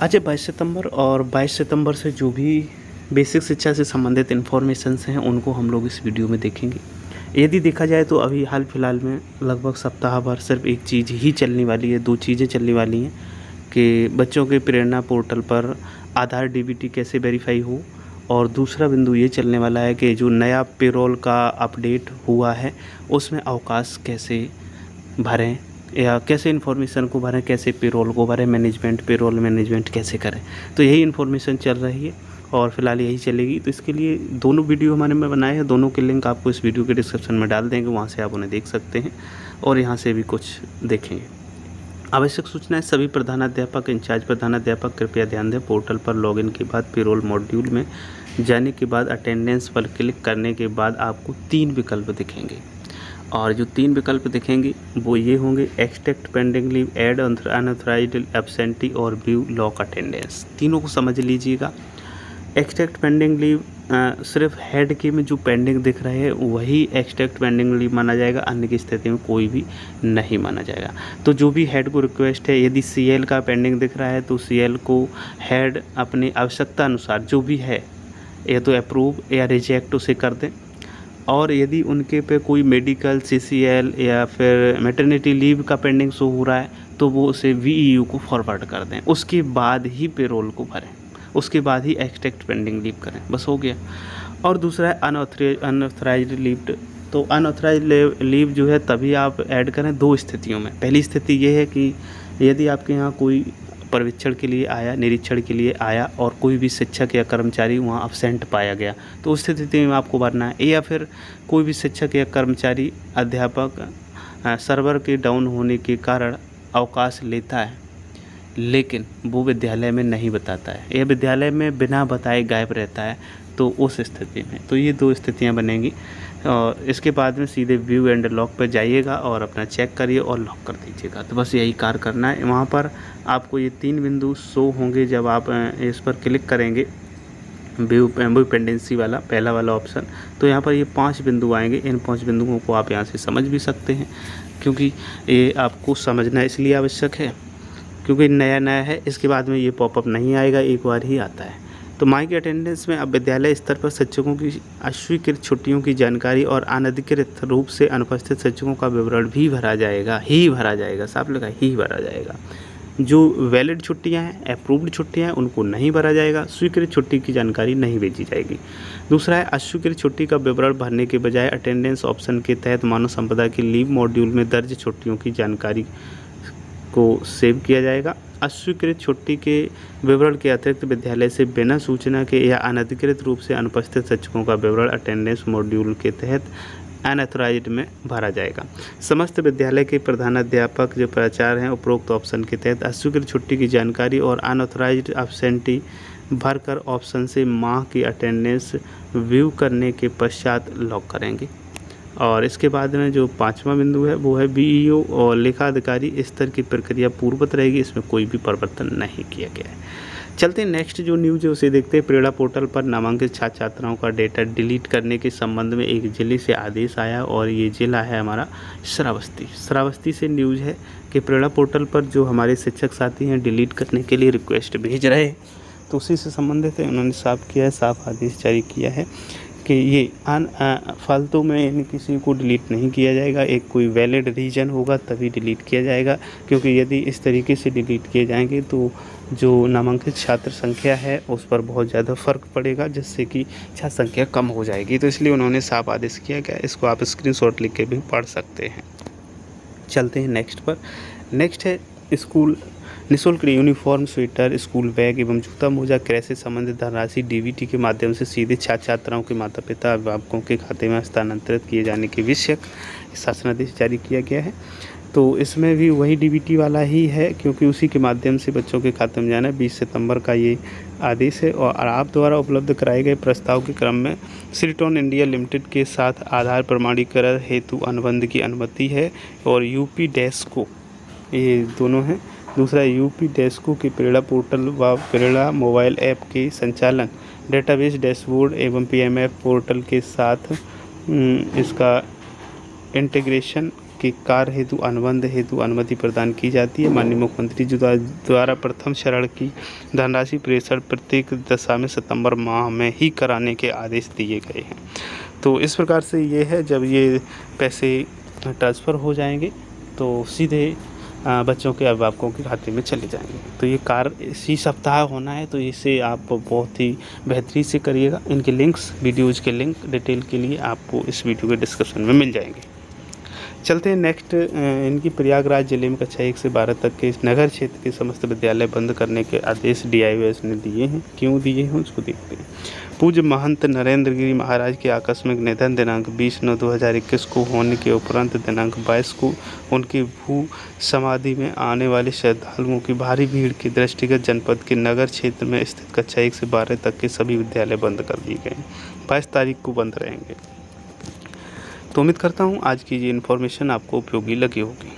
आज है 22 सितंबर और 22 सितंबर से जो भी बेसिक शिक्षा से संबंधित इन्फॉर्मेशंस हैं उनको हम लोग इस वीडियो में देखेंगे। यदि देखा जाए तो अभी हाल फिलहाल में लगभग सप्ताह भर सिर्फ एक चीज़ ही चलने वाली है, दो चीज़ें चलने वाली हैं कि बच्चों के प्रेरणा पोर्टल पर आधार डीबीटी कैसे वेरीफाई हो, और दूसरा बिंदु ये चलने वाला है कि जो नया पेरोल का अपडेट हुआ है उसमें अवकाश कैसे भरें या कैसे इन्फॉर्मेशन को भरें, कैसे पेरोल को भरें, पेरोल मैनेजमेंट कैसे करें। तो यही इन्फॉर्मेशन चल रही है और फिलहाल यही चलेगी। तो इसके लिए दोनों वीडियो हमारे में बनाए हैं, दोनों के लिंक आपको इस वीडियो के डिस्क्रिप्शन में डाल देंगे, वहाँ से आप उन्हें देख सकते हैं और यहाँ से भी कुछ देखेंगे। आवश्यक सूचनाएं सभी प्रधानाध्यापक, इंचार्ज प्रधानाध्यापक कृपया ध्यान दें। पोर्टल पर लॉगिन के बाद पेरोल मॉड्यूल में जाने के बाद अटेंडेंस पर क्लिक करने के बाद आपको 3 विकल्प दिखेंगे और जो 3 विकल्प दिखेंगे वो ये होंगे: extract pending leave, add unauthorised absentee और व्यू लॉक अटेंडेंस। तीनों को समझ लीजिएगा। एक्सट्रैक्ट पेंडिंग लीव सिर्फ हेड के में जो पेंडिंग दिख रहे हैं वही एक्सट्रैक्ट पेंडिंग लीव माना जाएगा, अन्य की स्थिति में कोई भी नहीं माना जाएगा। तो जो भी हेड को रिक्वेस्ट है, यदि सीएल का पेंडिंग दिख रहा है तो सीएल को हेड अपनी आवश्यकता अनुसार जो भी है या तो अप्रूव या रिजेक्ट उसे कर दें, और यदि उनके पे कोई मेडिकल, सीसीएल या फिर मैटरनिटी लीव का पेंडिंग शो हो रहा है तो वो उसे वीईयू को फॉरवर्ड कर दें। उसके बाद ही पेरोल को भरें, उसके बाद ही एक्सट्रैक्ट पेंडिंग लीव करें, बस हो गया। और दूसरा है अनऑथराइज्ड लीव। तो अनऑथराइज्ड लीव जो है तभी आप ऐड करें 2 स्थितियों में। पहली स्थिति ये है कि यदि आपके यहाँ कोई पर्यवेक्षण के लिए आया, निरीक्षण के लिए आया और कोई भी शिक्षक या कर्मचारी वहाँ अब्सेंट पाया गया तो उस स्थिति में आपको भरना है। या फिर कोई भी शिक्षक या कर्मचारी, अध्यापक सर्वर के डाउन होने के कारण अवकाश लेता है लेकिन वो विद्यालय में नहीं बताता है या विद्यालय में बिना बताए गायब रहता है, तो उस स्थिति में तो ये 2 स्थितियाँ बनेंगी। और इसके बाद में सीधे व्यू एंड लॉक पर जाइएगा और अपना चेक करिए और लॉक कर दीजिएगा। तो बस यही कार्य करना है। वहाँ पर आपको ये 3 बिंदु शो होंगे जब आप इस पर क्लिक करेंगे, व्यू पेंडेंसी वाला पहला वाला ऑप्शन। तो यहाँ पर ये 5 बिंदु आएंगे। इन 5 बिंदुओं को आप यहाँ से समझ भी सकते हैं, क्योंकि ये आपको समझना इसलिए आवश्यक है क्योंकि नया है। इसके बाद में ये पॉपअप नहीं आएगा, एक बार ही आता है। तो माई की अटेंडेंस में अब विद्यालय स्तर पर शिक्षकों की अस्वीकृत छुट्टियों की जानकारी और अनधिकृत रूप से अनुपस्थित शिक्षकों का विवरण भी भरा जाएगा, साफ लिखा ही भरा जाएगा। जो वैलिड छुट्टियां हैं, अप्रूव्ड छुट्टियां हैं, उनको नहीं भरा जाएगा। स्वीकृत छुट्टी की जानकारी नहीं भेजी जाएगी। दूसरा है अस्वीकृत छुट्टी का विवरण भरने के बजाय अटेंडेंस ऑप्शन के तहत मानव संपदा के लीव मॉड्यूल में दर्ज छुट्टियों की जानकारी को सेव किया जाएगा। अस्वीकृत छुट्टी के विवरण के अतिरिक्त विद्यालय से बिना सूचना के या अनधिकृत रूप से अनुपस्थित शिक्षकों का विवरण अटेंडेंस मॉड्यूल के तहत अनऑथराइज्ड में भरा जाएगा। समस्त विद्यालय के प्रधानाध्यापक जो प्राचार्य हैं उपरोक्त ऑप्शन के तहत अस्वीकृत छुट्टी की जानकारी और अनऑथराइज्ड एब्सेंटी भरकर ऑप्शन से माह की अटेंडेंस व्यू करने के पश्चात लॉक करेंगे। और इसके बाद में जो 5वां बिंदु है वो है बीईओ और लेखा अधिकारी स्तर की प्रक्रिया पूर्ववत रहेगी, इसमें कोई भी परिवर्तन नहीं किया गया है। चलते हैं नेक्स्ट जो न्यूज़ है उसे देखते हैं। प्रेरणा पोर्टल पर नामांकित छात्र छात्राओं का डेटा डिलीट करने के संबंध में एक जिले से आदेश आया और ये जिला है हमारा श्रावस्ती से न्यूज़ है कि प्रेरणा पोर्टल पर जो हमारे शिक्षक साथी हैं डिलीट करने के लिए रिक्वेस्ट भेज रहे हैं, तो उसी से संबंधित है। उन्होंने साफ आदेश जारी किया है कि ये फालतू में यानी किसी को डिलीट नहीं किया जाएगा। एक कोई वैलिड रीज़न होगा तभी डिलीट किया जाएगा, क्योंकि यदि इस तरीके से डिलीट किए जाएंगे तो जो नामांकित छात्र संख्या है उस पर बहुत ज़्यादा फ़र्क पड़ेगा, जिससे कि छात्र संख्या कम हो जाएगी। तो इसलिए उन्होंने साफ आदेश किया गया। इसको आप स्क्रीनशॉट लिख के भी पढ़ सकते हैं। चलते हैं नेक्स्ट पर। नेक्स्ट है स्कूल निःशुल्क यूनिफॉर्म, स्वेटर, स्कूल बैग एवं जूता मोजा क्रय से संबंधित धनराशि डीबीटी के माध्यम से सीधे छात्र छात्राओं के माता पिता अभिभावकों के खाते में हस्तांतरित किए जाने के विषयक शासनादेश जारी किया गया है। तो इसमें भी वही डीबीटी वाला ही है, क्योंकि उसी के माध्यम से बच्चों के खाते में जाना है। 20 सितंबर का ये आदेश है। और आप द्वारा उपलब्ध कराए गए प्रस्ताव के क्रम में सिलिटॉन इंडिया लिमिटेड के साथ आधार प्रमाणीकरण हेतु अनुबंध की अनुमति है। और यूपी डेस्को, ये दोनों हैं। दूसरा यूपी डेस्को के प्रेरणा पोर्टल व प्रेरणा मोबाइल ऐप के संचालन, डेटाबेस, डैशबोर्ड एवं पीएमएफ पोर्टल के साथ इसका इंटीग्रेशन के कार्य हेतु अनुबंध हेतु अनुमति प्रदान की जाती है। माननीय मुख्यमंत्री जी द्वारा प्रथम चरण की धनराशि प्रेषण प्रत्येक दशा में सितंबर माह में ही कराने के आदेश दिए गए हैं। तो इस प्रकार से ये है, जब ये पैसे ट्रांसफ़र हो जाएंगे तो सीधे बच्चों के अभिभावकों के खाते में चले जाएंगे। तो ये कार्य इसी सप्ताह होना है, तो इसे आप बहुत ही बेहतरी से करिएगा। इनके लिंक्स, वीडियोज़ के लिंक डिटेल के लिए आपको इस वीडियो के डिस्क्रिप्शन में मिल जाएंगे। चलते हैं नेक्स्ट। इनकी प्रयागराज जिले में कक्षा 1 से 12 तक के नगर क्षेत्र के समस्त विद्यालय बंद करने के आदेश DIVS ने दिए हैं। क्यों दिए हैं उसको देखते हैं। पूज्य महंत नरेंद्र गिरी महाराज के आकस्मिक निधन दिनांक 20/9/2021 को होने के उपरांत दिनांक 22 को उनकी भू समाधि में आने वाले श्रद्धालुओं की भारी भीड़ के दृष्टिगत जनपद के नगर क्षेत्र में स्थित कक्षा 1 से 12 तक के सभी विद्यालय बंद कर दिए गए। 22 तारीख को बंद रहेंगे। तो उम्मीद करता हूँ आज की ये इन्फॉर्मेशन आपको उपयोगी लगी होगी।